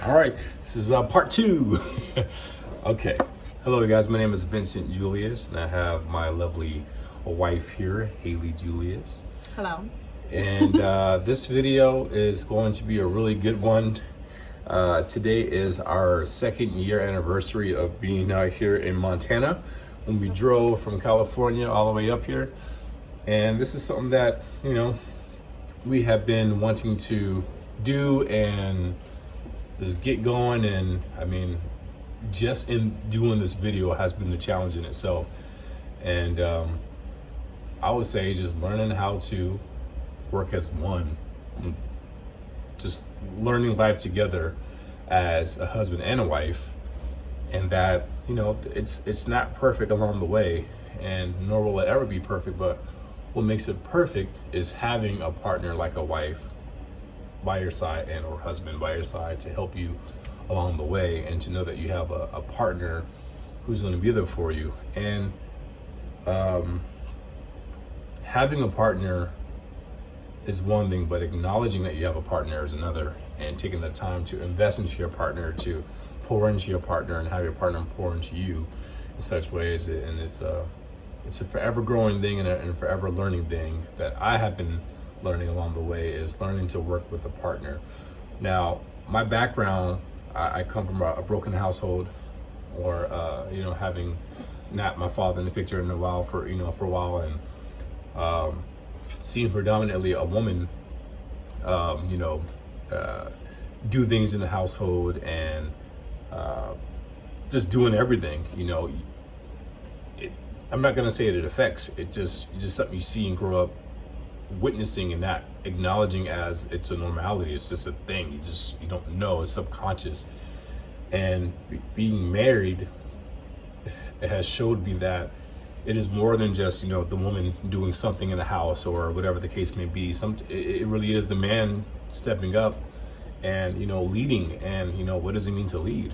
All right, this is part two. Okay, hello guys, my name is Vincent Julius, and I have my lovely wife here, Haley Julius. Hello. And this video is going to be a really good one. Today is our 2nd year anniversary of being out here in Montana, when we drove from California all the way up here. And this is something that, we have been wanting to do and just get going. And I mean, just in doing this video has been the challenge in itself. And I would say just learning how to work as one, just learning life together as a husband and a wife. And that, it's not perfect along the way, and nor will it ever be perfect, but what makes it perfect is having a partner like a wife by your side and or husband by your side to help you along the way, and to know that you have a partner who's going to be there for you. And having a partner is one thing, but acknowledging that you have a partner is another, and taking the time to invest into your partner, to pour into your partner, and have your partner pour into you in such ways. And it's a forever growing thing and a forever learning thing that I have been learning along the way, is learning to work with a partner. Now, my background, I come from a broken household, or having not my father in the picture in a while for a while, and seeing predominantly a woman do things in the household, and just doing everything. I'm not gonna say it affects, it's just something you see and grow up witnessing, and not acknowledging as it's a normality. It's just a thing. You don't know. It's subconscious. And being married, it has showed me that it is more than just the woman doing something in the house or whatever the case may be. It really is the man stepping up and leading. And what does it mean to lead?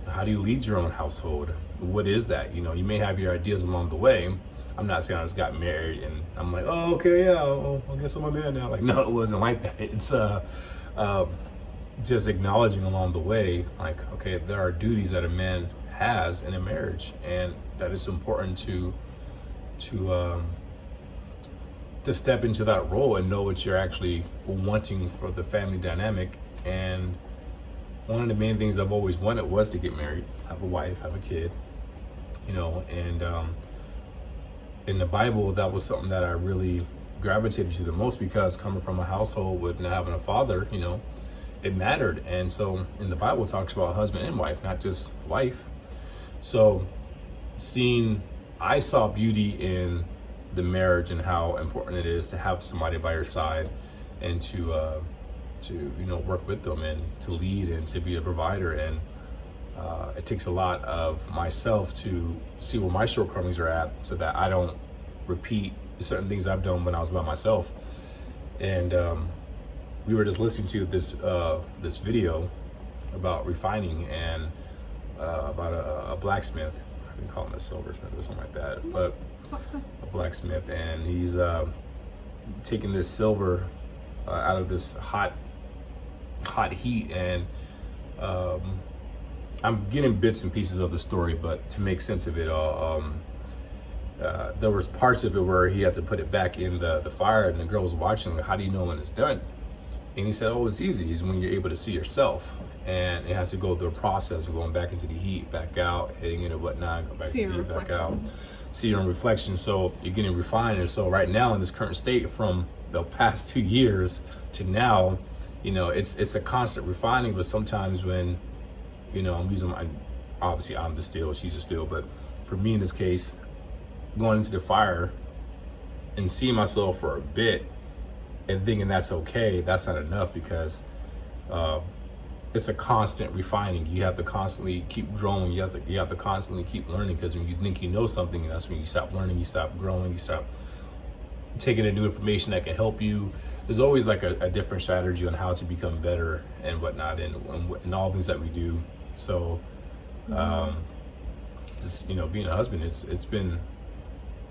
How do you lead your own household? What is that? You may have your ideas along the way. I'm not saying I just got married and I'm like, oh, okay, yeah, I guess I'm a man now. Like, no, it wasn't like that. It's just acknowledging along the way, like, okay, there are duties that a man has in a marriage, and that it's important to step into that role and know what you're actually wanting for the family dynamic. And one of the main things I've always wanted was to get married, have a wife, have a kid, and in the Bible, that was something that I really gravitated to the most, because coming from a household with not having a father, it mattered. And so in the Bible, it talks about husband and wife, not just wife. So I saw beauty in the marriage and how important it is to have somebody by your side, and to work with them, and to lead, and to be a provider. And it takes a lot of myself to see where my shortcomings are at, so that I don't repeat certain things I've done when I was by myself. And we were just listening to this video about refining, and about a blacksmith. I think call him a silversmith or something like that, but a blacksmith. And he's taking this silver out of this hot heat. And I'm getting bits and pieces of the story, but to make sense of it all, there was parts of it where he had to put it back in the fire, and the girl was watching, like, how do you know when it's done? And he said, oh, it's easy. It's when you're able to see yourself, and it has to go through a process of going back into the heat, back out, hitting it or whatnot, go back to the heat, back out, see your own reflection. So you're getting refined. And so right now, in this current state, from the past 2 years to now, it's a constant refining. But sometimes when I'm using obviously I'm the steel, she's the steel, but for me in this case, going into the fire and seeing myself for a bit and thinking that's okay, that's not enough, because it's a constant refining. You have to constantly keep growing. You have to constantly keep learning, because when you think you know something, that's when you stop learning, you stop growing, you stop taking in new information that can help you. There's always like a different strategy on how to become better and whatnot, and all things that we do. So just being a husband, it's been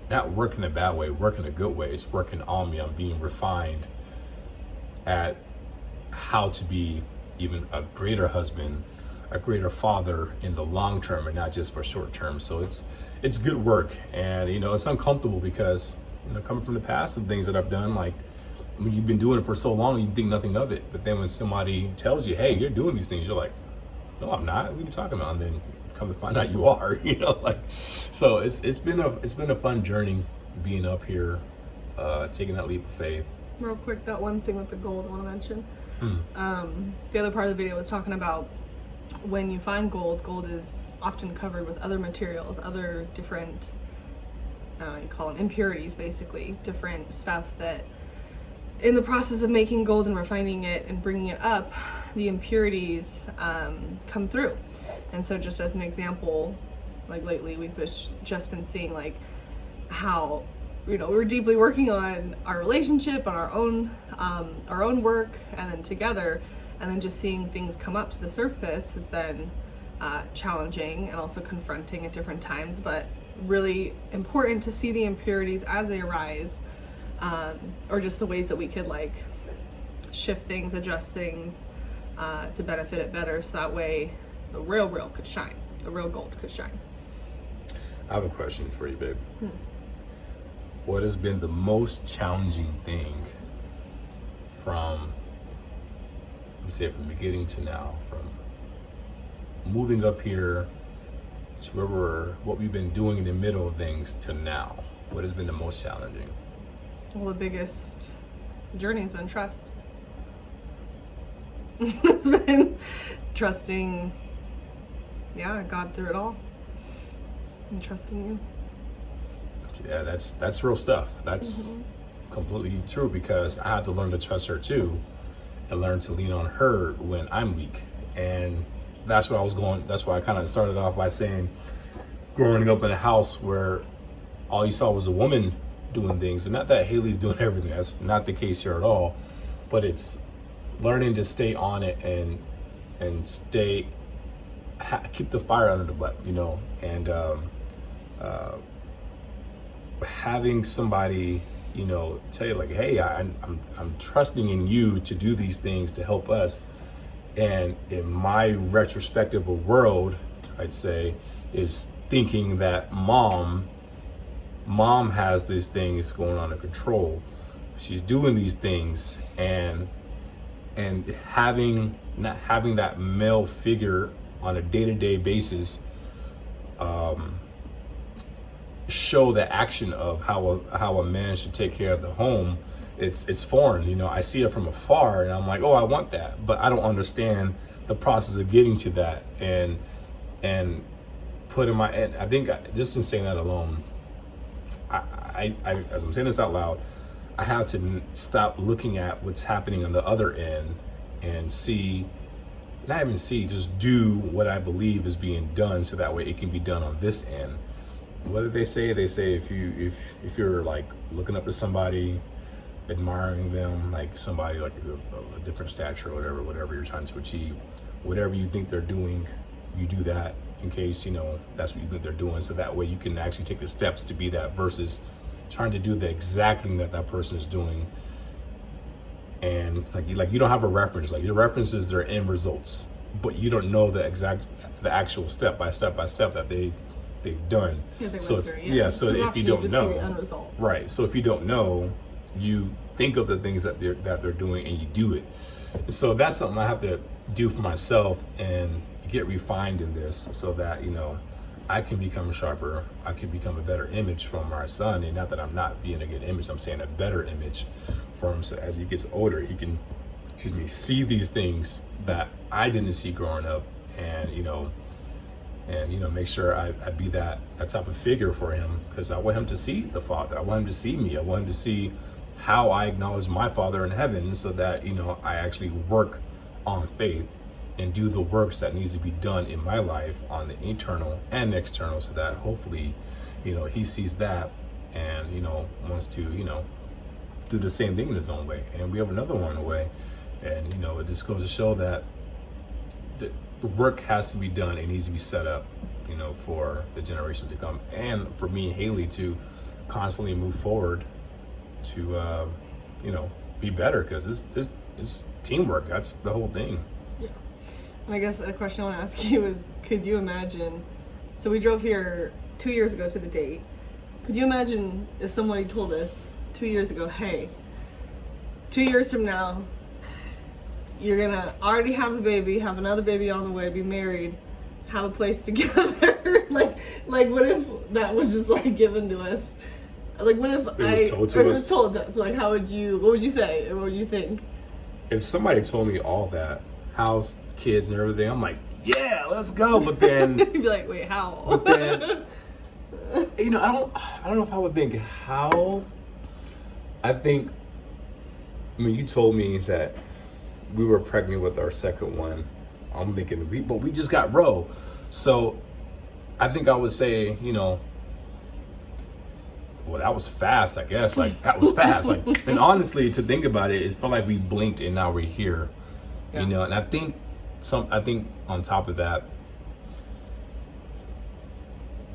not working in a bad way, working a good way. It's working on me. I'm being refined at how to be even a greater husband, a greater father in the long term and not just for short term. So it's good work, and it's uncomfortable because coming from the past and things that I've done, like when you've been doing it for so long, you think nothing of it. But then when somebody tells you, hey, you're doing these things, you're like, no, I'm not. What are you talking about? And then come to find out you are, like, so it's been a fun journey being up here, taking that leap of faith. Real quick, that one thing with the gold I want to mention. The other part of the video was talking about when you find gold is often covered with other materials, other different, you call them impurities, basically, different stuff that in the process of making gold and refining it and bringing it up, the impurities come through. And so just as an example, like lately we've just been seeing like how we're deeply working on our relationship, on our own work, and then together, and then just seeing things come up to the surface has been challenging and also confronting at different times, but really important to see the impurities as they arise, or just the ways that we could like shift things, adjust things to benefit it better, so that way the real could shine, the real gold could shine. I have a question for you, babe. What has been the most challenging thing from, let me say, from beginning to now, from moving up here to what we've been doing in the middle of things to now? What has been the most challenging? Well, the biggest journey has been trust. It's been trusting, God through it all, and trusting you. Yeah, that's real stuff. That's completely true, because I had to learn to trust her too, and learn to lean on her when I'm weak. And that's where I was going. That's why I kind of started off by saying, growing up in a house where all you saw was a woman doing things, and not that Haley's doing everything. That's not the case here at all. But it's learning to stay on it and keep the fire under the butt, and having somebody, tell you like, hey, I'm trusting in you to do these things to help us. And in my retrospective of world, I'd say, is thinking that mom has these things going on in control. She's doing these things, and not having that male figure on a day-to-day basis show the action of how a man should take care of the home. It's foreign. I see it from afar and I'm like, oh, I want that, but I don't understand the process of getting to that, and I think just in saying that alone, I as I'm saying this out loud, I have to stop looking at what's happening on the other end and just do what I believe is being done, so that way it can be done on this end. Whether they say if you're like looking up to somebody, admiring them, like somebody like a different stature or whatever you're trying to achieve, whatever you think they're doing, you do that in case that's what you think they're doing, so that way you can actually take the steps to be that, versus trying to do the exact thing that person is doing. And like you don't have a reference. Like your reference is their end results, but you don't know the actual step by step that they've done. So if you don't know, right? So if you don't know, you think of the things that they're doing and you do it. And so that's something I have to do for myself and get refined in this, so that I can become sharper. I can become a better image from our son, and not that I'm not being a good image. I'm saying a better image for him, so as he gets older, he can see these things that I didn't see growing up, and make sure I be that type of figure for him, because I want him to see the Father. I want him to see me. I want him to see how I acknowledge my Father in heaven, so that I actually work on faith and do the works that needs to be done in my life on the internal and external, so that hopefully he sees that and wants to do the same thing in his own way. And we have another one away, and it just goes to show that the work has to be done. It needs to be set up for the generations to come, and for me and Haley to constantly move forward to be better, because this teamwork, that's the whole thing. Yeah. And I guess a question I want to ask you is, could you imagine, so we drove here 2 years ago to the date. Could you imagine if somebody told us 2 years ago, hey, 2 years from now, you're gonna already have a baby, have another baby on the way, be married, have a place together? like what if that was just like given to us? Like what if it was told to us? Like what would you say? What would you think? If somebody told me all that, house, kids, and everything, I'm like, yeah, let's go. But then You'd be like, wait, how? But then, you know, I don't know if I would think how. I think when you told me that we were pregnant with our second one, I'm thinking but we just got Ro. So I think I would say, you know, well, that was fast, I guess. Like that was fast. Like, and honestly, to think about it, it felt like we blinked and now we're here. Yeah. You know, and I think on top of that,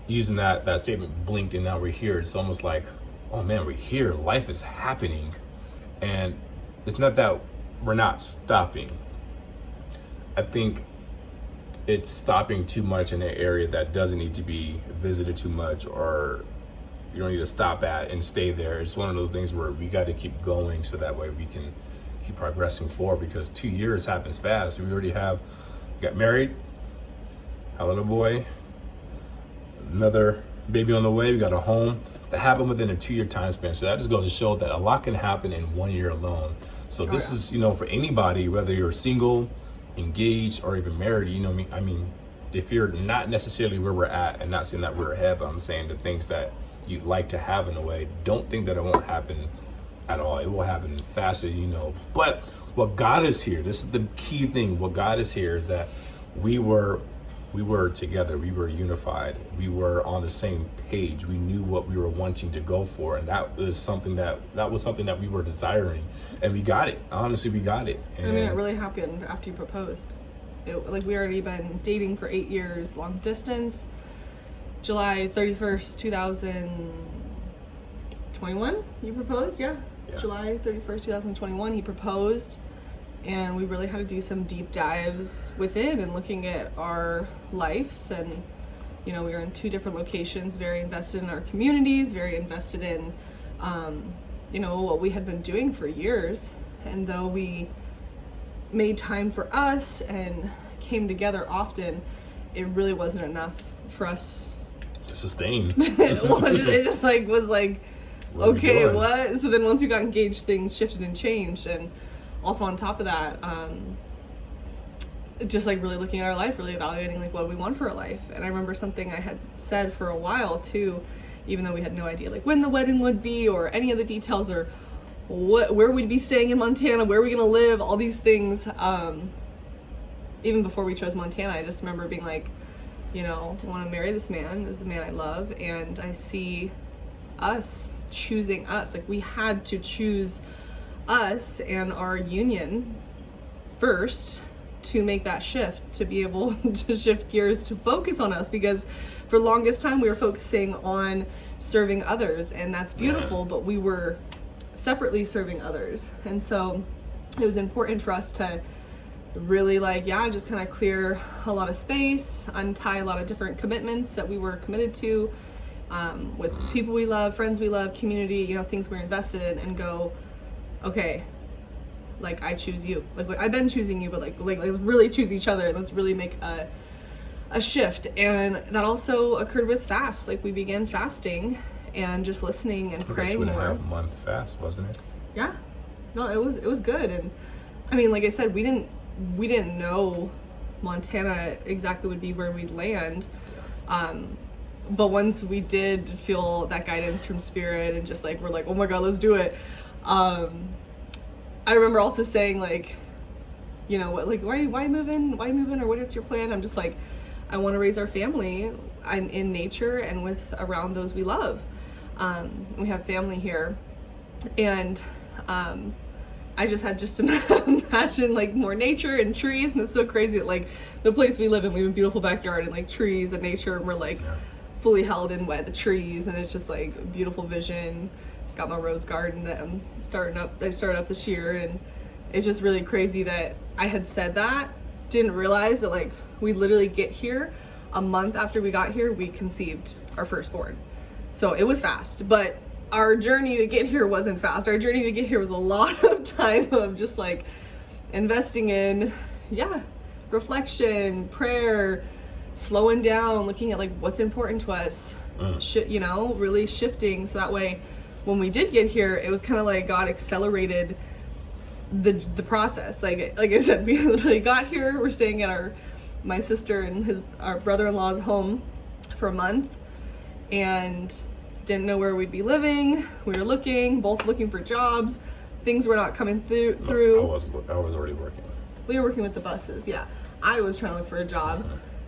using that statement, blinked and now we're here, it's almost like, oh man, we're here. Life is happening. And it's not that we're not stopping. I think it's stopping too much in an area that doesn't need to be visited too much, or you don't need to stop at and stay there. It's one of those things where we got to keep going so that way we can keep progressing forward, because 2 years happens fast. We already got married, had a little boy, another baby on the way, we got a home. That happened within a 2 year time span. So that just goes to show that a lot can happen in 1 year alone. So this is, you know, for anybody, whether you're single, engaged, or even married, you know, I mean, if you're not necessarily where we're at, and not saying that we're ahead, but I'm saying the things that you'd like to have in a way, don't think that it won't happen at all. It will happen faster, you know. But what God is here, this is the key thing. What God is here is that we were together, we were unified, we were on the same page, we knew what we were wanting to go for, and that was something that we were desiring, and we got it. Honestly, we got it. And I mean, it really happened after you proposed. Like, we already been dating for 8 years, long distance. July 31st, 2021, you proposed, yeah. July 31st, 2021, he proposed. And we really had to do some deep dives within and looking at our lives. And, you know, we were in 2 different locations, very invested in our communities, very invested in, you know, what we had been doing for years. And though we made time for us and came together often, it really wasn't enough for us to sustain. It just like was like, okay, what? So then once we got engaged, things shifted and changed. And also on top of that, just like really looking at our life, really evaluating like what we want for our life. And I remember something I had said for a while too, even though we had no idea like when the wedding would be or any of the details, or where we'd be staying in Montana, where we're gonna live, all these things. Even before we chose Montana, I just remember being like, you know, I want to marry this man. This is the man I love, and I see us choosing us. Like, we had to choose us and our union first to make that shift, to be able to shift gears to focus on us, because for the longest time we were focusing on serving others, and that's beautiful, but we were separately serving others. And so it was important for us to really just kind of clear a lot of space, untie a lot of different commitments that we were committed to, with people we love, friends we love, community, you know, things we're invested in, and go, okay, like, I choose you. Like I've been choosing you, but like let's really choose each other. Let's really make a shift. And that also occurred with fast. Like, we began fasting and just listening and praying more. 2.5 month fast, wasn't it? Yeah. No, it was good. And I mean, like I said, we didn't know Montana exactly would be where we'd land. But once we did feel that guidance from Spirit, and just like, we're like, oh my God, let's do it. I remember also saying, like, you know, what, like, why moving, or what's your plan? I'm just like, I want to raise our family in nature and with around those we love. We have family here, and I just had to imagine like more nature and trees, and it's so crazy that like the place we live in, we have a beautiful backyard and like trees and nature, and we're like fully held in by the trees, and it's just like a beautiful vision. Got my rose garden that I started up this year, and it's just really crazy that I had said that didn't realize that like we literally get here a month after we got here, we conceived our firstborn. So it was fast, but our journey to get here wasn't fast. Our journey to get here was a lot of time of just like investing in, reflection, prayer, slowing down, looking at like what's important to us, you know, really shifting. So that way, when we did get here, it was kind of like God accelerated the process. Like I said, we literally got here. We're staying at my sister and our brother-in-law's home for a month, and didn't know where we'd be living. We were both looking for jobs. Things were not coming through. I was already working. We were working with the buses. Yeah, I was trying to look for a job.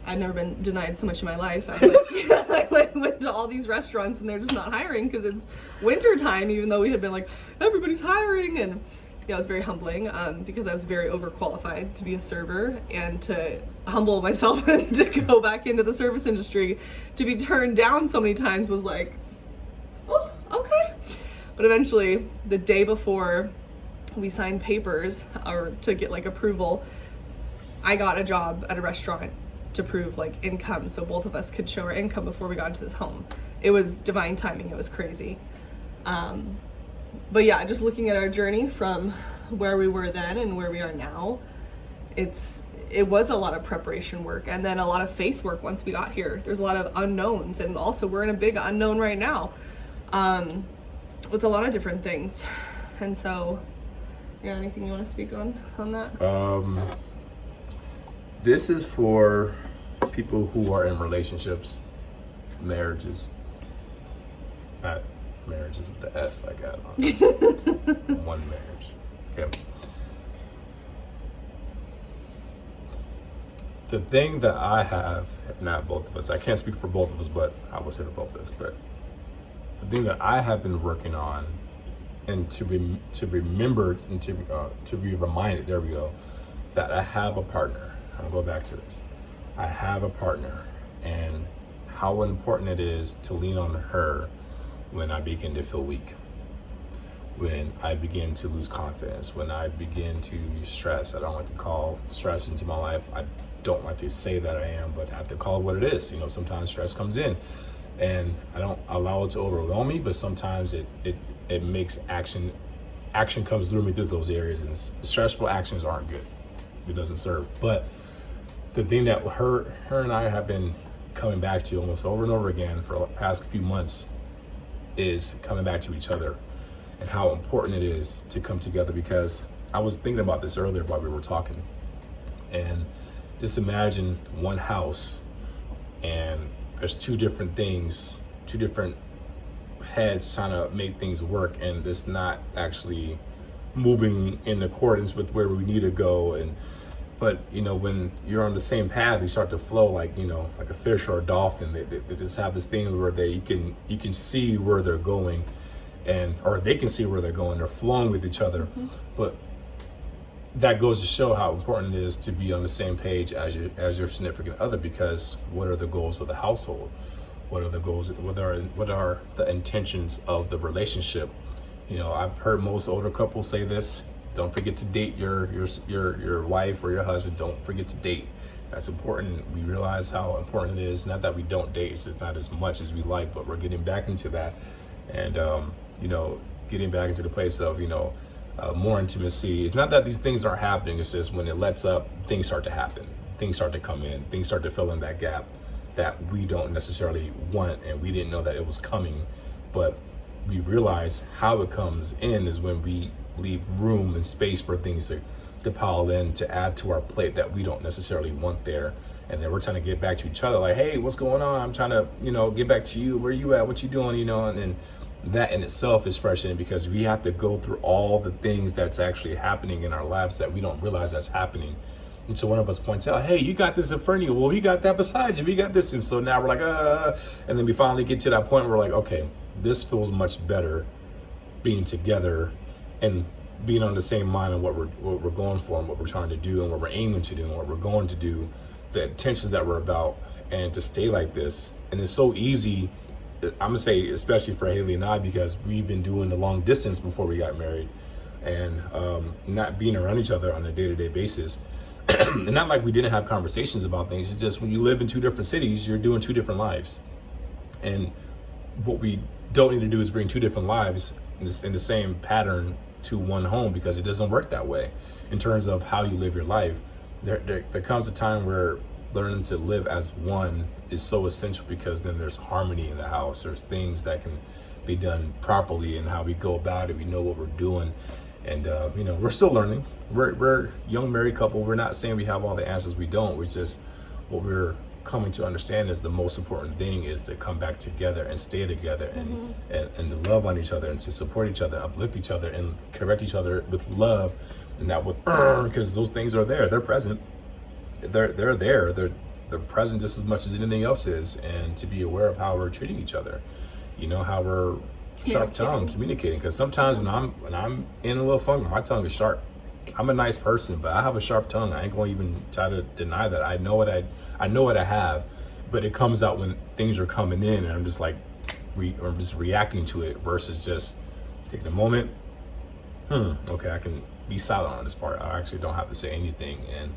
I'd never been denied so much in my life. I went to all these restaurants and they're just not hiring because it's winter time, even though we had been like, everybody's hiring. And yeah, it was very humbling because I was very overqualified to be a server, and to humble myself and to go back into the service industry, to be turned down so many times was like, oh, okay. But eventually, the day before we signed papers or to get like approval, I got a job at a restaurant to prove like income, so both of us could show our income before we got into this home. It was divine timing. It was crazy. But yeah, just looking at our journey from where we were then and where we are now, it was a lot of preparation work and then a lot of faith work once we got here. There's a lot of unknowns, and also we're in a big unknown right now with a lot of different things. And so, yeah, anything you want to speak on that? This is for people who are in relationships, marriages, not marriages with the S like that. One marriage. Okay. The thing that I have, if not both of us, I can't speak for both of us, but I will say for both of us, but the thing that I have been working on, and to remember and to be reminded, there we go, that I have a partner. I'll go back to this. I have a partner, and how important it is to lean on her when I begin to feel weak, when I begin to lose confidence, when I begin to stress. I don't like to call stress into my life. I don't like to say that I am, but I have to call it what it is. You know, sometimes stress comes in, and I don't allow it to overwhelm me, but sometimes it makes action comes through me through those areas, and stressful actions aren't good. It doesn't serve. But the thing that her and I have been coming back to almost over and over again for the past few months is coming back to each other, and how important it is to come together. Because I was thinking about this earlier while we were talking, and just imagine one house and there's two different things, two different heads trying to make things work, and it's not actually moving in accordance with where we need to go. But you know, when you're on the same path, you start to flow like, you know, like a fish or a dolphin. They just have this thing where you can see where they're going, or they can see where they're going. They're flowing with each other. Mm-hmm. But that goes to show how important it is to be on the same page as your significant other, because what are the goals of the household? What are the goals? What are the intentions of the relationship? You know, I've heard most older couples say this: don't forget to date your wife or your husband. Don't forget to date. That's important. We realize how important it is. Not that we don't date, it's just not as much as we like, but we're getting back into that, and you know, getting back into the place of, you know, more intimacy. It's not that these things aren't happening. It's just when it lets up, things start to happen. Things start to come in. Things start to fill in that gap that we don't necessarily want, and we didn't know that it was coming, but we realize how it comes in is when we leave room and space for things to pile in, to add to our plate that we don't necessarily want there. And then we're trying to get back to each other, like, hey, what's going on? I'm trying to, you know, get back to you. Where you at? What you doing? You know, and then that in itself is frustrating, because we have to go through all the things that's actually happening in our lives that we don't realize that's happening. And so one of us points out, hey, you got this in front of you. Well, you got that beside you. We got this. And so now we're like, and then we finally get to that point where we're like, okay, this feels much better being together and being on the same mind of what we're going for and what we're trying to do and what we're aiming to do and what we're going to do, the intentions that we're about, and to stay like this. And it's so easy, I'm gonna say, especially for Haley and I, because we've been doing the long distance before we got married, and not being around each other on a day-to-day basis. And not like we didn't have conversations about things. It's just when you live in two different cities, you're doing two different lives. And what we don't need to do is bring two different lives in the same pattern to one home, because it doesn't work that way in terms of how you live your life. There comes a time where learning to live as one is so essential, because then there's harmony in the house. There's things that can be done properly, and how we go about it. We know what we're doing. And we're still learning. We're a young married couple. We're not saying we have all the answers. We don't. We're just, what we're coming to understand is the most important thing is to come back together and stay together, and to love on each other, and to support each other, uplift each other, and correct each other with love, and not with because those things are there. They're present. They're there. They're present just as much as anything else is. And to be aware of how we're treating each other, how we're sharp tongue communicating, because sometimes when I'm in a little funk, my tongue is sharp. I'm a nice person, but I have a sharp tongue. I ain't gonna even try to deny that. I know what I have, but it comes out when things are coming in, and I'm just like I'm just reacting to it, versus just taking a moment. Okay, I can be silent on this part. I actually don't have to say anything, and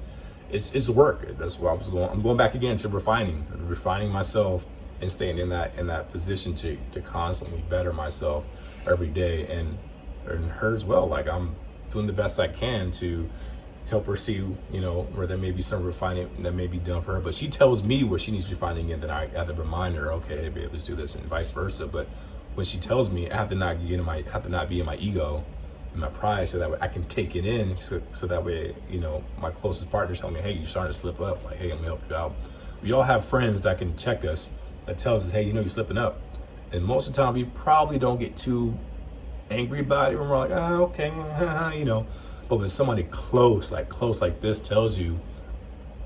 it's work. That's where I'm going back again to refining myself, and staying in that position to constantly better myself every day, and her as well. Like, I'm doing the best I can to help her see, where there may be some refining that may be done for her. But she tells me where she needs refining, and then I have to remind her, okay, hey babe, let's do this, and vice versa. But when she tells me, I have to not be in my ego and my pride, so that way I can take it in, so that way, my closest partner tell me, hey, you're starting to slip up. Like, hey, let me help you out. We all have friends that can check us, that tells us, hey, you're slipping up. And most of the time, we probably don't get too angry about it when we're like, oh, okay, But when somebody close like this tells you,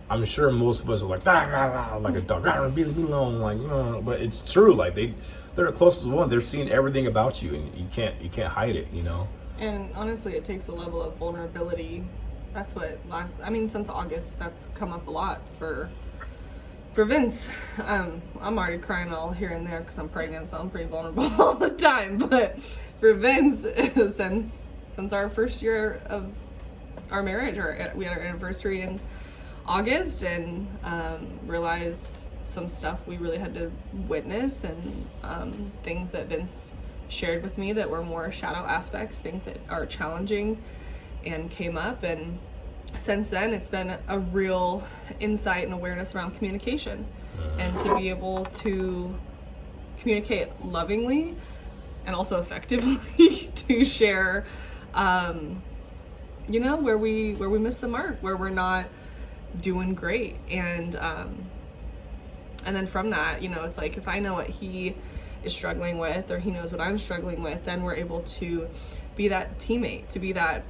I'm sure most of us are like, like a dog, leave me alone, like, but it's true. Like, they're the closest one. They're seeing everything about you, and you can't hide it, And honestly, it takes a level of vulnerability. That's what since August, that's come up a lot for Vince. I'm already crying all here and there because I'm pregnant, so I'm pretty vulnerable all the time. But for Vince, since our first year of our marriage, we had our anniversary in August, and realized some stuff we really had to witness, and things that Vince shared with me that were more shadow aspects, things that are challenging and came up. And since then, it's been a real insight and awareness around communication, and to be able to communicate lovingly and also effectively to share, where we miss the mark, where we're not doing great. And then from that, it's like, if I know what he is struggling with, or he knows what I'm struggling with, then we're able to be that teammate, to be that,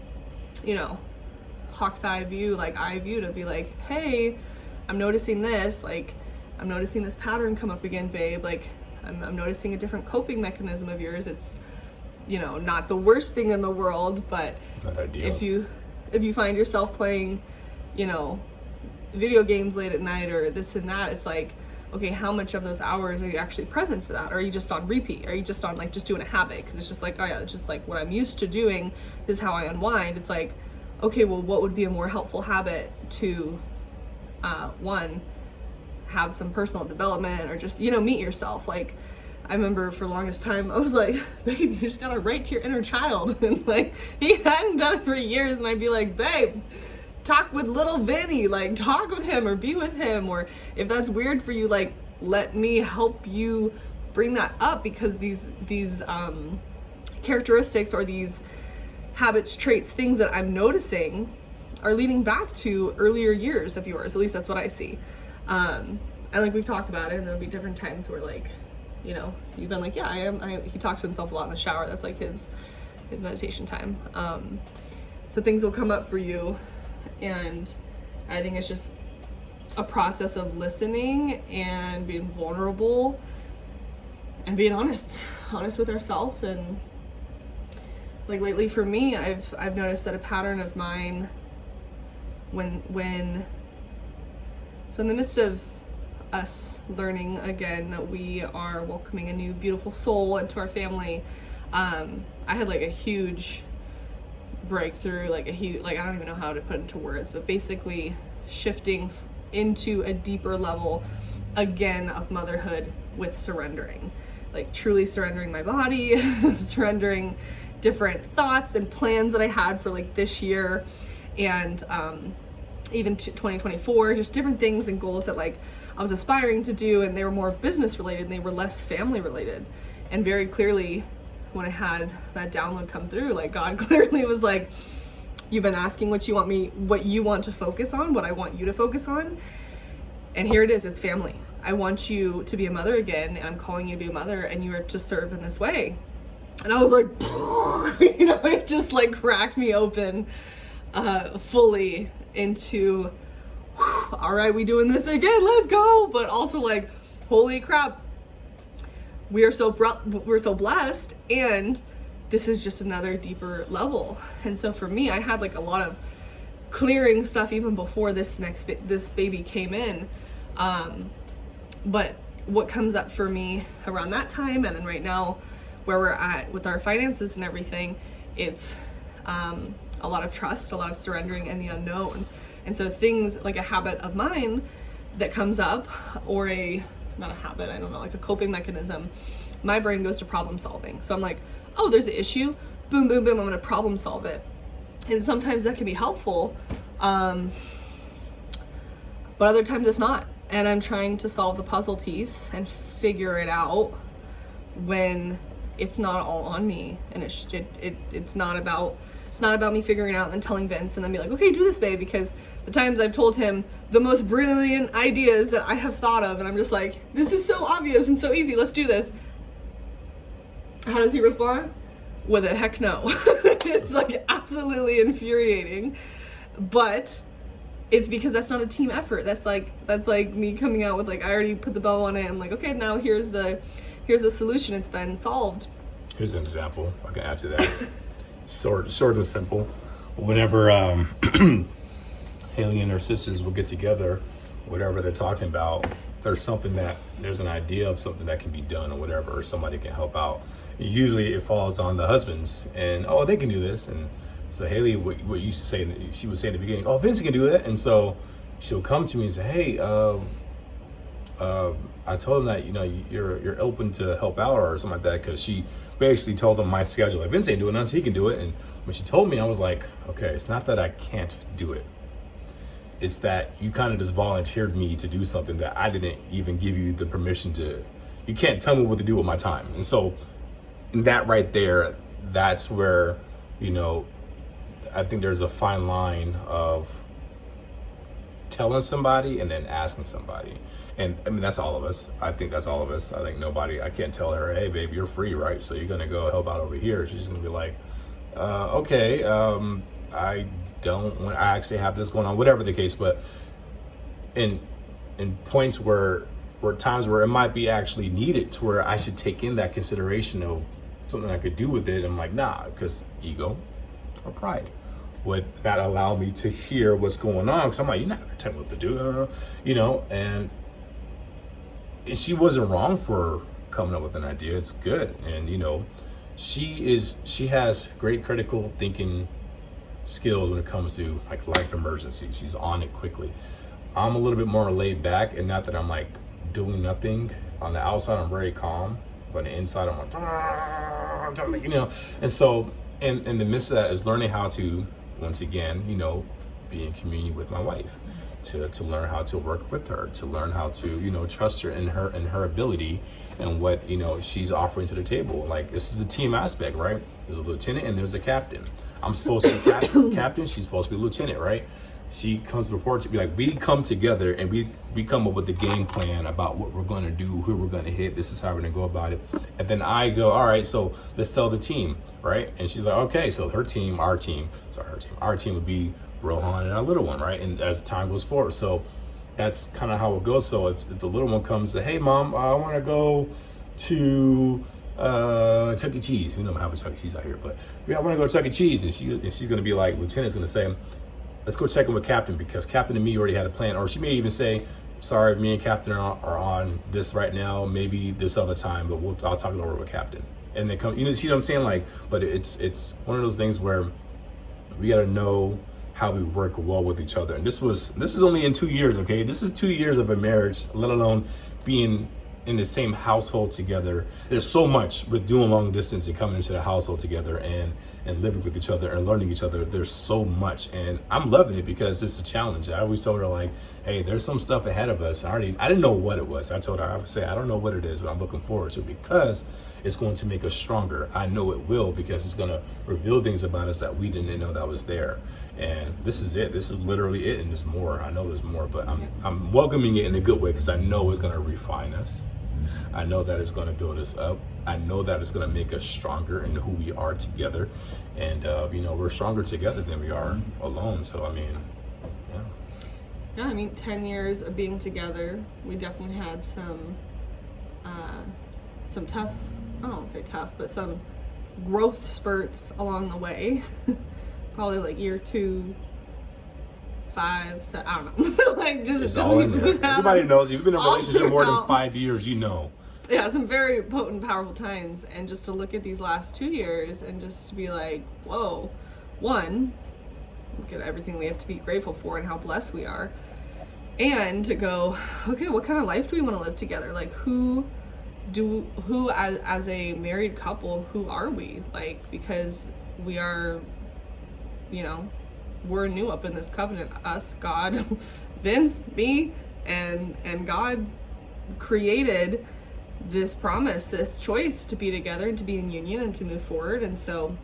hawk's eye view, like eye view, to be like, hey, I'm noticing this, like, I'm noticing this pattern come up again, babe, like, I'm noticing a different coping mechanism of yours. It's, not the worst thing in the world, but not ideal. if you find yourself playing, video games late at night, or this and that, it's like, okay, how much of those hours are you actually present for that? Or are you just on repeat? Are you just on, like, just doing a habit? Because it's just like, oh yeah, it's just like what I'm used to doing. This is how I unwind. It's like, okay, well, what would be a more helpful habit to, one, have some personal development, or just, meet yourself? Like, I remember for the longest time, I was like, babe, you just gotta write to your inner child. And like, he hadn't done it for years, and I'd be like, babe, talk with little Vinny, like, talk with him, or be with him. Or if that's weird for you, like, let me help you bring that up, because these characteristics, or these habits, traits, things that I'm noticing are leading back to earlier years of yours. At least that's what I see. And like, we've talked about it, and there'll be different times where, like, you've been like, yeah, I am. He talks to himself a lot in the shower. That's like his meditation time. So things will come up for you, and I think it's just a process of listening and being vulnerable and being honest with ourselves. And like, lately for me, I've noticed that a pattern of mine, when so in the midst of us learning again that we are welcoming a new beautiful soul into our family, I had like a huge breakthrough, like a huge, like, I don't even know how to put it into words, but basically shifting into a deeper level again of motherhood with surrendering, like truly surrendering my body, surrendering different thoughts and plans that I had for like this year, and even 2024, just different things and goals that like I was aspiring to do, and they were more business related and they were less family related. And very clearly, when I had that download come through, like God clearly was like, you've been asking what you want to focus on, what I want you to focus on, and here it is, it's family. I want you to be a mother again, and I'm calling you to be a mother, and you are to serve in this way. And I was like, you know, it just like cracked me open fully into, all right, we doing this again, let's go. But also like, holy crap, we're so blessed, and this is just another deeper level. And so for me, I had like a lot of clearing stuff even before this baby came in. But what comes up for me around that time, and then right now where we're at with our finances and everything, it's a lot of trust, a lot of surrendering and the unknown. And so things like a habit of mine that comes up, or not a habit, I don't know, like a coping mechanism, my brain goes to problem solving. So I'm like, oh, there's an issue, boom, boom, boom, I'm gonna problem solve it. And sometimes that can be helpful, but other times it's not. And I'm trying to solve the puzzle piece and figure it out when it's not all on me. And it's not about me figuring it out and then telling Vince and then be like, okay, do this, babe, because the times I've told him the most brilliant ideas that I have thought of, and I'm just like, this is so obvious and so easy, let's do this. How does he respond? With a heck no. It's like absolutely infuriating, but it's because that's not a team effort. That's like me coming out with like, I already put the bow on it. I'm like, okay, now here's the solution. It's been solved. Here's an example I can add to that. Short and simple. Whenever Haley and her sisters will get together, whatever they're talking about, there's an idea of something that can be done or whatever, or somebody can help out. Usually it falls on the husbands, and oh, they can do this. And so Haley, what used to say, she would say in the beginning, oh, Vince can do that. And so she'll come to me and say, hey, I told him that, you know, you're open to help out or something like that, because she basically told him my schedule. Like, Vince ain't doing nothing, so he can do it. And when she told me, I was like, okay, it's not that I can't do it. It's that you kind of just volunteered me to do something that I didn't even give you the permission to. You can't tell me what to do with my time. And so in that right there, that's where, you know, I think there's a fine line of telling somebody and then asking somebody. And I mean, that's all of us. I think that's all of us. I think I can't tell her, hey, babe, you're free, right? So you're gonna go help out over here. She's gonna be like, okay, I actually have this going on, whatever the case. But in points where times where it might be actually needed, to where I should take in that consideration of something I could do with it, I'm like, nah, because ego or pride would not allow me to hear what's going on. Because I'm like, you're not gonna tell me what to do, you know. And she wasn't wrong for coming up with an idea. It's good. And you know, she has great critical thinking skills when it comes to like life emergencies. She's on it quickly. I'm a little bit more laid back, and not that I'm like doing nothing. On the outside, I'm very calm, but on the inside, I'm like, you know. And so, in the midst of that is learning how to, once again, you know, be in communion with my wife, to learn how to work with her, to learn how to, you know, trust her in her ability and what, you know, she's offering to the table. Like, this is a team aspect, right? There's a lieutenant and there's a captain. I'm supposed to be captain. She's supposed to be lieutenant, right? She comes to report to be like, we come together and we come up with the game plan about what we're going to do, who we're going to hit. This is how we're going to go about it. And then I go, all right, so let's tell the team, right? And she's like, okay, so our team would be Rohan and our little one, right? And as time goes forward, so that's kind of how it goes. So if the little one comes to, hey, mom, I want to go to Chuck E. Cheese. We don't have a Chuck E. Cheese out here, but yeah, I want to go to Chuck E. Cheese. And she's going to be like, Lieutenant's going to say, let's go check in with Captain, because Captain and me already had a plan. Or she may even say, sorry, me and Captain are on this right now, maybe this other time, but I'll talk it over with Captain. And they come, you know, see what I'm saying? Like, but it's one of those things where We got to know how we work well with each other. And this is only in 2 years, okay? This is 2 years of a marriage, let alone being in the same household together. There's so much with doing long distance and coming into the household together and living with each other and learning each other. There's so much, and I'm loving it because it's a challenge. I always told her, like, hey, there's some stuff ahead of us. I didn't know what it was. I told her, I would say, I don't know what it is, but I'm looking forward to it because it's going to make us stronger. I know it will, because it's going to reveal things about us that we didn't know that was there. And this is it. This is literally it, and there's more. I know there's more, but I'm welcoming it in a good way because I know it's going to refine us. I know that it's going to build us up. I know that it's going to make us stronger in who we are together. And, we're stronger together than we are alone. So, I mean, yeah. Yeah, I mean, 10 years of being together, we definitely had some tough, I don't want to say tough, but some growth spurts along the way. Probably like year 2, 5, so I don't know. Like it's all in there. Everybody knows you've been in a relationship more than 5 years, you know. Yeah, some very potent, powerful times, and just to look at these last 2 years and just to be like, whoa, one, look at everything we have to be grateful for and how blessed we are, and to go, okay, what kind of life do we want to live together? Like, who as a married couple, who are we? Like, because we are, we're new up in this covenant, us, God, Vince, me, and God created this promise, this choice to be together and to be in union and to move forward. And so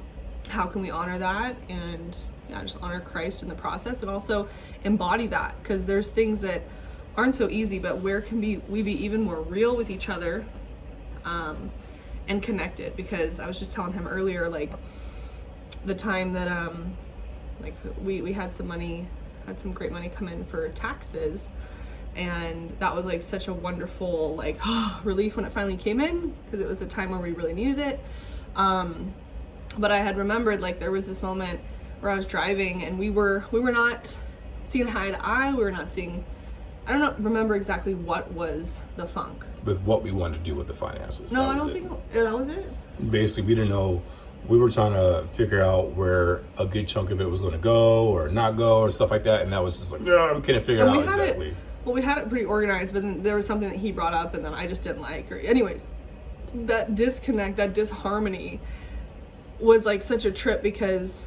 how can we honor that and just honor Christ in the process and also embody that? Because there's things that aren't so easy, but where can we be even more real with each other and connected? Because I was just telling him earlier, like, the time that we had some great money come in for taxes, and that was like such a wonderful relief when it finally came in, because it was a time where we really needed it. But I had remembered, like, there was this moment where I was driving and we were not seeing eye to eye. We were not seeing, I don't remember exactly what was the funk with what we wanted to do with the finances. No, I don't think that was it. Basically, we didn't know. We were trying to figure out where a good chunk of it was going to go or not go or stuff like that, and that was just like, no, we couldn't figure it out exactly. Well, we had it pretty organized, but then there was something that he brought up and then I just didn't like. Anyways, that disconnect, that disharmony was like such a trip, because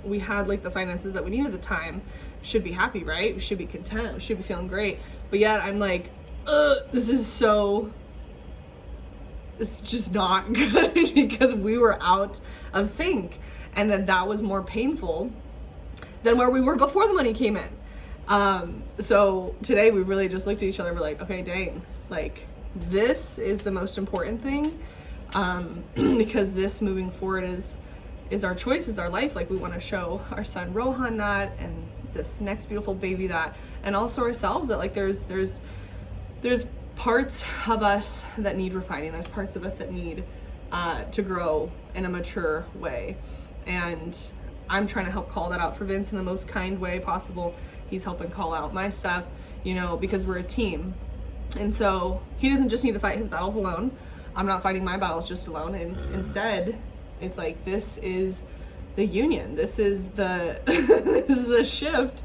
we had like the finances that we needed at the time. Should be happy, right? We should be content. We should be feeling great. But yet I'm like, this is it's just not good because we were out of sync. And then that was more painful than where we were before the money came in. So today we really just looked at each other. We're like, okay, dang, like, this is the most important thing. Because this moving forward is our choice, is our life. Like, we want to show our son Rohan that, and this next beautiful baby that, and also ourselves that, like, there's parts of us that need refining. There's parts of us that need to grow in a mature way. And I'm trying to help call that out for Vince in the most kind way possible. He's helping call out my stuff, because we're a team. And so he doesn't just need to fight his battles alone. I'm not fighting my battles just alone. And instead, it's like, this is the union. This is the this is the shift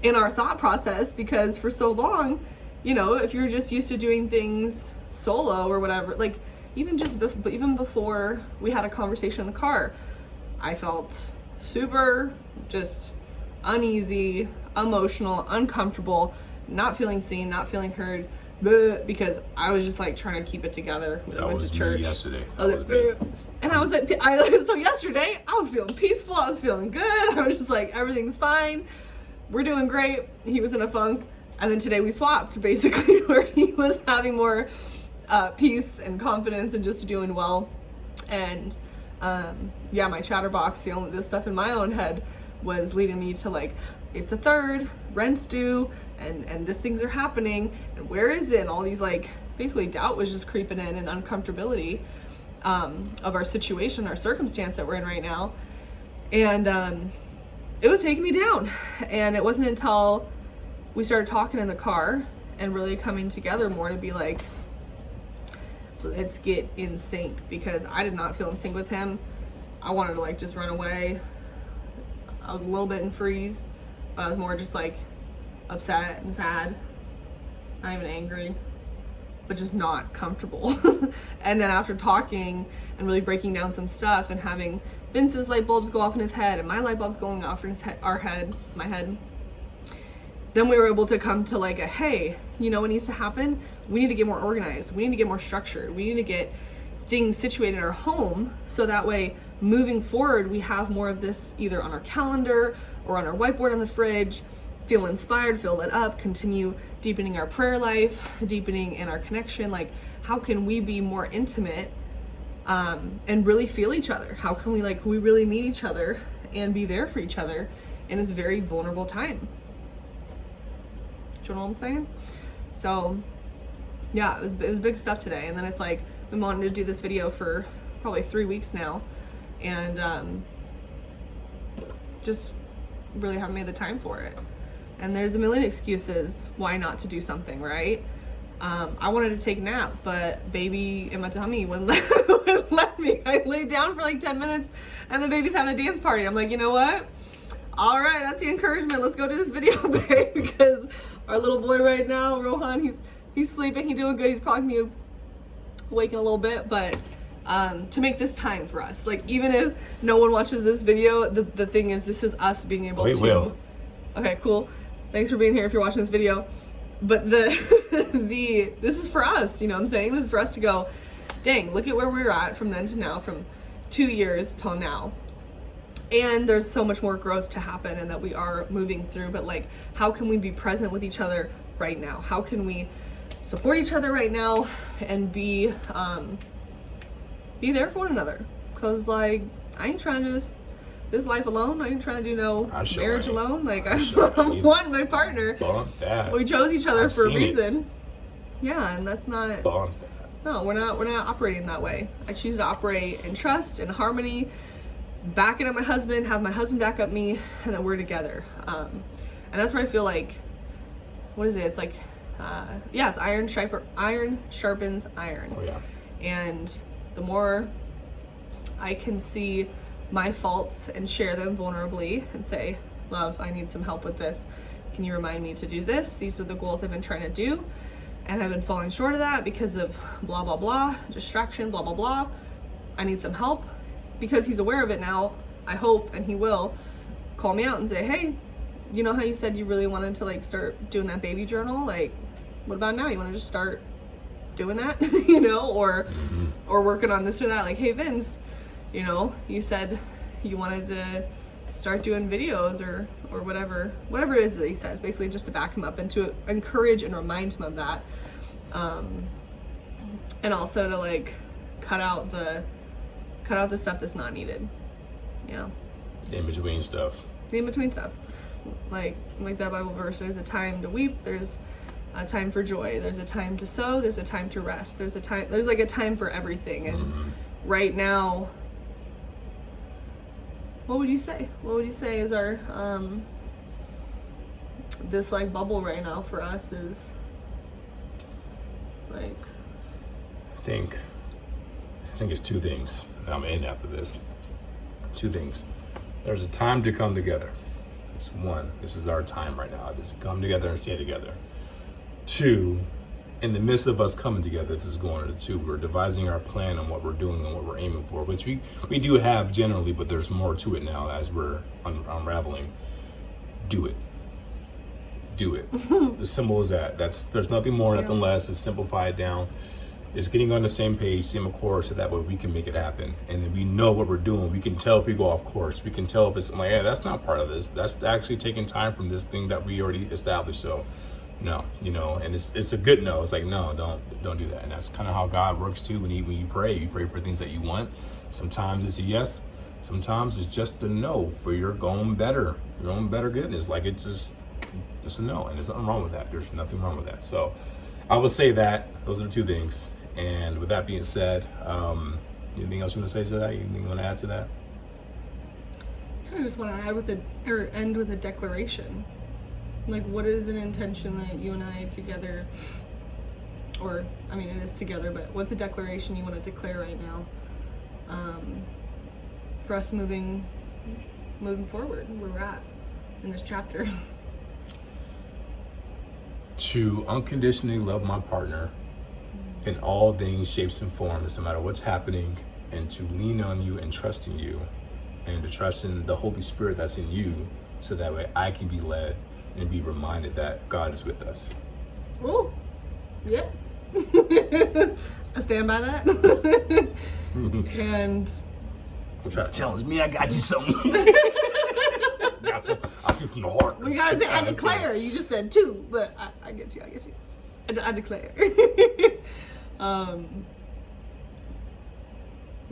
in our thought process, because for so long, if you're just used to doing things solo or whatever, like, even before we had a conversation in the car, I felt super just uneasy, emotional, uncomfortable, not feeling seen, not feeling heard, because I was just like trying to keep it together. I went to church yesterday. And I was like, so yesterday I was feeling peaceful, I was feeling good, I was just like, everything's fine, we're doing great. He was in a funk, and then today we swapped, basically, where he was having more peace and confidence and just doing well. And my chatterbox, the stuff in my own head was leading me to, like, it's the 3rd, rent's due, and these things are happening, and where is it? And all these, like, basically doubt was just creeping in, and uncomfortability of our situation, our circumstance that we're in right now. And it was taking me down. And it wasn't until we started talking in the car and really coming together more to be like, let's get in sync, because I did not feel in sync with him. I wanted to, like, just run away. I was a little bit in freeze, but I was more just like upset and sad, not even angry, but just not comfortable. And then after talking and really breaking down some stuff and having Vince's light bulbs go off in his head and my light bulbs going off in his head, my head, then we were able to come to like a, hey, you know what needs to happen? We need to get more organized. We need to get more structured. We need to get things situated in our home so that way moving forward we have more of this either on our calendar or on our whiteboard on the fridge. Feel inspired, feel lit up, continue deepening our prayer life, deepening in our connection. Like, how can we be more intimate and really feel each other? How can we we really meet each other and be there for each other in this very vulnerable time? Do you know what I'm saying? So yeah, it was big stuff today. And then it's like, we wanted to do this video for probably 3 weeks now, and just really haven't made the time for it. And there's a million excuses why not to do something, right? I wanted to take a nap, but baby in my tummy wouldn't let me. I laid down for like 10 minutes and the baby's having a dance party. I'm like, you know what? All right, that's the encouragement. Let's go do this video, babe. Because our little boy right now, Rohan, he's sleeping, he's doing good. He's probably gonna be waking a little bit, but to make this time for us. Like, even if no one watches this video, the thing is, this is us being able to. Will. Okay, cool. Thanks for being here if you're watching this video. But this is for us, you know what I'm saying? This is for us to go, dang, look at where we're at from then to now, from 2 years till now. And there's so much more growth to happen and that we are moving through, but like, how can we be present with each other right now? How can we support each other right now and be there for one another? Because like, I ain't trying to do this life alone. I ain't trying to do no marriage alone. Like, I want my partner. Bump that. We chose each other for a reason. Yeah, and that's not. Bump that. No, we're not operating that way. I choose to operate in trust and harmony, backing up my husband, have my husband back up me, and then we're together. And that's where I feel like, what is it? It's like, it's iron sharpens iron. Oh yeah. And the more I can see my faults and share them vulnerably and say, love, I need some help with this. Can you remind me to do this? These are the goals I've been trying to do, and I've been falling short of that because of blah, blah, blah, distraction, blah, blah, blah. I need some help. Because he's aware of it now, I hope, and he will call me out and say, hey, you know how you said you really wanted to like start doing that baby journal? Like, what about now? You want to just start doing that, you know, or working on this or that? Like, hey, Vince, you know, you said you wanted to start doing videos or whatever it is that he says, basically just to back him up and to encourage and remind him of that. And also to like cut out the stuff that's not needed, you know? The in-between stuff. The in-between stuff. Like that Bible verse, there's a time to weep, there's a time for joy, there's a time to sow, there's a time to rest, there's like a time for everything. And right now, what would you say? What would you say is our, this like bubble right now for us is like? I think it's two things. I'm in after this. Two things. There's a time to come together. It's one, this is our time right now. Just come together and stay together. Two, in the midst of us coming together, this is going into two, we're devising our plan on what we're doing and what we're aiming for, which we do have generally, but there's more to it now as we're unraveling. Do it. Do it. The symbol is that. There's nothing more, nothing less. It's simplify it down. It's getting on the same page, same accord, so that way we can make it happen. And then we know what we're doing. We can tell if we go off course. We can tell if it's like, yeah, that's not part of this. That's actually taking time from this thing that we already established. So no, you know, and it's a good no. It's like, no, don't do that. And that's kind of how God works too. When you pray for things that you want. Sometimes it's a yes. Sometimes it's just a no for your own better goodness. Like, it's just a no, and there's nothing wrong with that. There's nothing wrong with that. So I would say that those are the two things. And with that being said, anything else you want to say to that? Anything you want to add to that? I just want to end with a declaration. Like, what is an intention that you and I together, or, I mean, it is together, but what's a declaration you want to declare right now for us moving moving forward, where we're at in this chapter. To unconditionally love my partner in all things, shapes, and forms, no matter what's happening, and to lean on you and trust in you, and to trust in the Holy Spirit that's in you, so that way I can be led and be reminded that God is with us. Oh, yes. I stand by that. And I'm trying to challenge me. I got you something. I speak from the heart. we gotta say, I declare. You just said two, but I get you. I declare.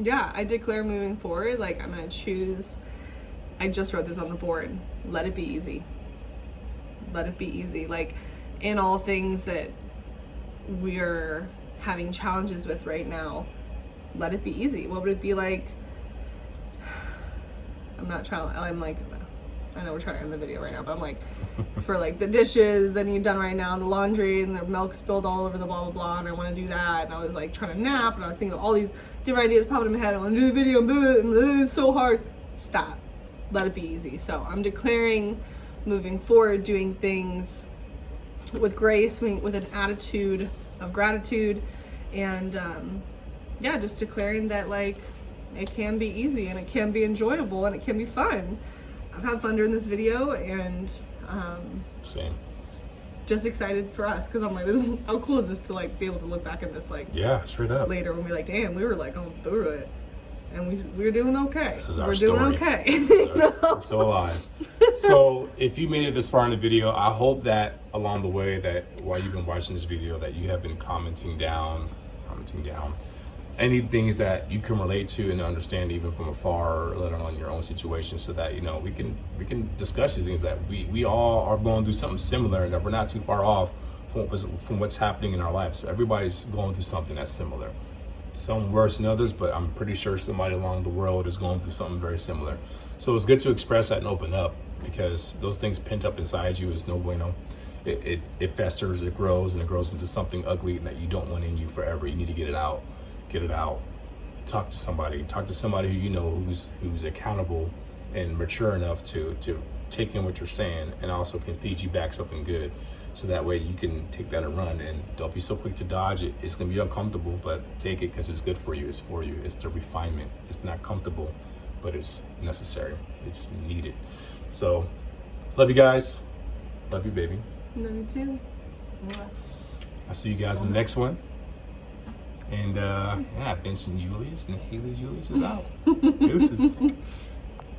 Yeah, I declare moving forward, like I'm gonna choose. I just wrote this on the board. Let it be easy. Let it be easy. Like in all things that we're having challenges with right now, let it be easy. What would it be like? I'm like, I know we're trying to end the video right now, but I'm like, for like the dishes that need done right now, and the laundry, and the milk spilled all over the blah blah blah, and I want to do that, and I was like trying to nap, and I was thinking of all these different ideas popping in my head. I want to do the video, and it's so hard. Stop. Let it be easy. So I'm declaring, moving forward, doing things with grace, with an attitude of gratitude, and yeah, just declaring that like it can be easy, and it can be enjoyable, and it can be fun. I've had fun during this video, and same. Just excited for us, because I'm like, how cool is this to like be able to look back at this like straight up later when we're like, damn, we were like going through it, and we're doing okay. This is our we're story. doing okay. We're so alive. So if you made it this far in the video, I hope that along the way, that while you've been watching this video, that you have been commenting down any things that you can relate to and understand even from afar, let alone your own situation, so that we can discuss these things, that we all are going through something similar, and that we're not too far off from what's happening in our lives. So everybody's going through something that's similar, some worse than others, but I'm pretty sure somebody along the world is going through something very similar. So it's good to express that and open up, because those things pent up inside you is no bueno. It festers, it grows, and it grows into something ugly that you don't want in you forever. You need to get it out. Talk to somebody who you know who's accountable and mature enough to take in what you're saying, and also can feed you back something good, so that way you can take that and run. And don't be so quick to dodge it. It's gonna be uncomfortable, but take it, because it's good for you. It's for you. It's the refinement. It's not comfortable, but it's necessary. It's needed. So love you guys. Love you, baby. Love you too. I'll see you guys in the next one. And yeah, Vincent Julius and Haley Julius is out. Deuces.